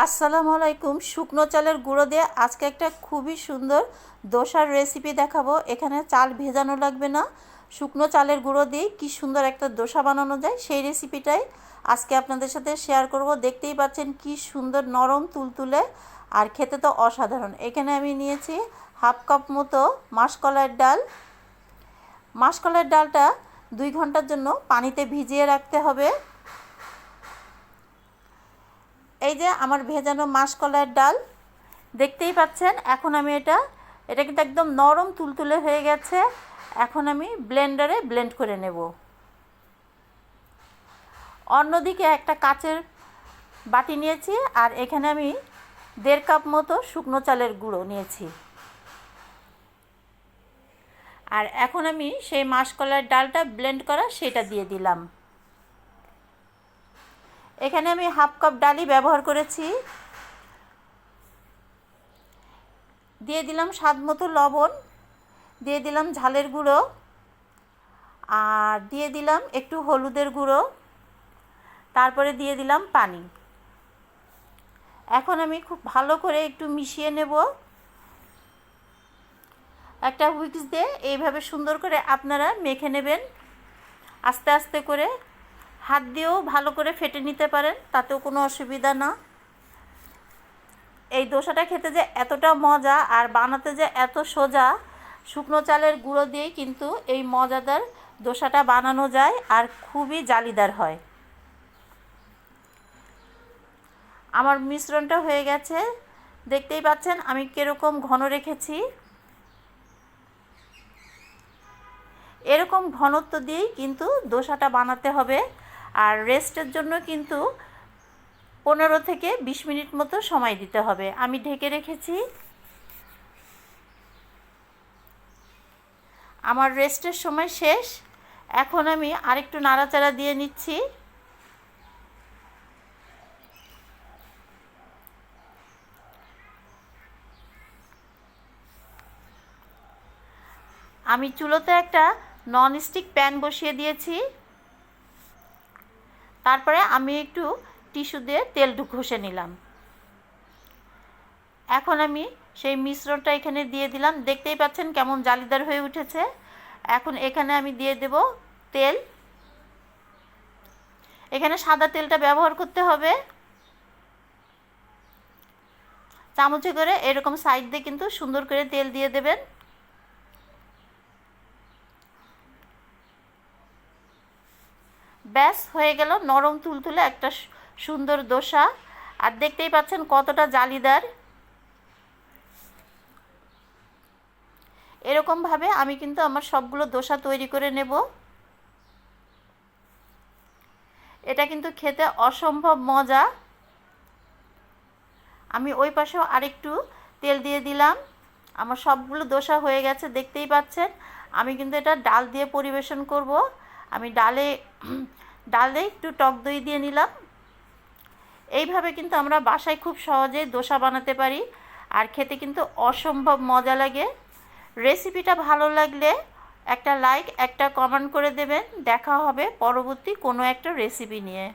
আসসালামু আলাইকুম। শুকনো চালের গুঁড়ো দিয়ে আজকে একটা খুবই সুন্দর দোসার রেসিপি দেখাবো। এখানে চাল ভেজানো লাগবে না, শুকনো চালের গুঁড়ো দিয়ে কি সুন্দর একটা দোসা বানানো যায় সেই রেসিপিটাই আজকে আপনাদের সাথে শেয়ার করব। দেখতেই পাচ্ছেন কি সুন্দর নরম তুলতুলে, আর খেতে তো অসাধারণ। এখানে আমি নিয়েছি হাফ কাপ মতো মাসকলাইয়ের ডাল। মাসকলাইয়ের ডালটা 2 ঘন্টার জন্য পানিতে ভিজিয়ে রাখতে হবে। এই যে আমার ভেজানো মাসকলাইয়ের ডাল দেখতেই পাচ্ছেন। এখন আমি এটা কিন্তু একদম নরম তুলতুলে হয়ে গেছে। এখন আমি ব্লেন্ডারে ব্লেন্ড করে নেব। অন্যদিকে একটা কাচের বাটি নিয়েছি, আর এখানে আমি 1.5 কাপ মতো শুকনো চালের গুঁড়ো নিয়েছি। আর এখন আমি সেই মাসকলাইয়ের ডালটা ব্লেন্ড করা সেটা দিয়ে দিলাম। এখানে আমি হাফ কাপ ডালই ব্যবহার করেছি। দিয়ে দিলাম স্বাদ মতো লবণ, দিয়ে দিলাম ঝালের গুঁড়ো, আর দিয়ে দিলাম একটু হলুদের গুঁড়ো, তারপরে দিয়ে দিলাম পানি। এখন আমি খুব ভালো করে একটু মিশিয়ে নেব। একটা হুইস্ক দিয়ে এইভাবে সুন্দর করে আপনারা মেখে নেবেন। আস্তে আস্তে করে হাত দিয়েও ভালো করে ফেটে নিতে পারেন, তাতেও কোনো অসুবিধা না। এই দোসাটা খেতে যে এতটা মজা আর বানাতে যে এত সোজা, শুকনো চালের গুঁড়ো দিয়েই কিন্তু এই মজাদার দোসাটা বানানো যায়, আর খুবই জালিদার হয়। আমার মিশ্রণটা হয়ে গেছে, দেখতেই পাচ্ছেন আমি কীরকম ঘন রেখেছি। এরকম ঘনত্ব দিয়েই কিন্তু দোসাটা বানাতে হবে। আর রেস্টের জন্য কিন্তু 15 থেকে 20 মিনিট মতো সময় দিতে হবে। আমি ঢেকে রেখেছি। আমার রেস্টের সময় শেষ। এখন আমি আরেকটু নাড়াচাড়া দিয়ে নিচ্ছি। আমি চুলোতে একটা ননস্টিক প্যান বসিয়ে দিয়েছি। তারপরে আমি একটু টিস্যু দিয়ে তেল ঘষে নিলাম। এখন আমি সেই মিশ্রণটা এখানে দিয়ে দিলাম। দেখতেই পাচ্ছেন কেমন জালিদার হয়ে উঠেছে। এখন এখানে আমি দিয়ে দেব তেল। এখানে সাদা তেলটা ব্যবহার করতে হবে। চামচে করে এরকম সাইড দিয়ে কিন্তু সুন্দর করে তেল দিয়ে দেবেন। ব্যাস হয়ে গেল নরম তুলতুলে একটা সুন্দর দোসা। আর দেখতেই পাচ্ছেন কতটা জালিদার। এরকমভাবে আমি কিন্তু আমার সবগুলো দোসা তৈরি করে নেব। এটা কিন্তু খেতে অসম্ভব মজা। আমি ওই পাশেও আরেকটু তেল দিয়ে দিলাম। আমার সবগুলো দোসা হয়ে গেছে, দেখতেই পাচ্ছেন। আমি কিন্তু এটা ডাল দিয়ে পরিবেশন করব। আমি ডালে একটু টক দই দিয়ে নিলাম। এইভাবে কিন্তু আমরা বাসায় খুব সহজেই দোসা বানাতে পারি, আর খেতে কিন্তু অসম্ভব মজা লাগে। রেসিপিটা ভালো লাগলে একটা লাইক, একটা কমেন্ট করে দেবেন। দেখা হবে পরবর্তী কোনো একটা রেসিপি নিয়ে।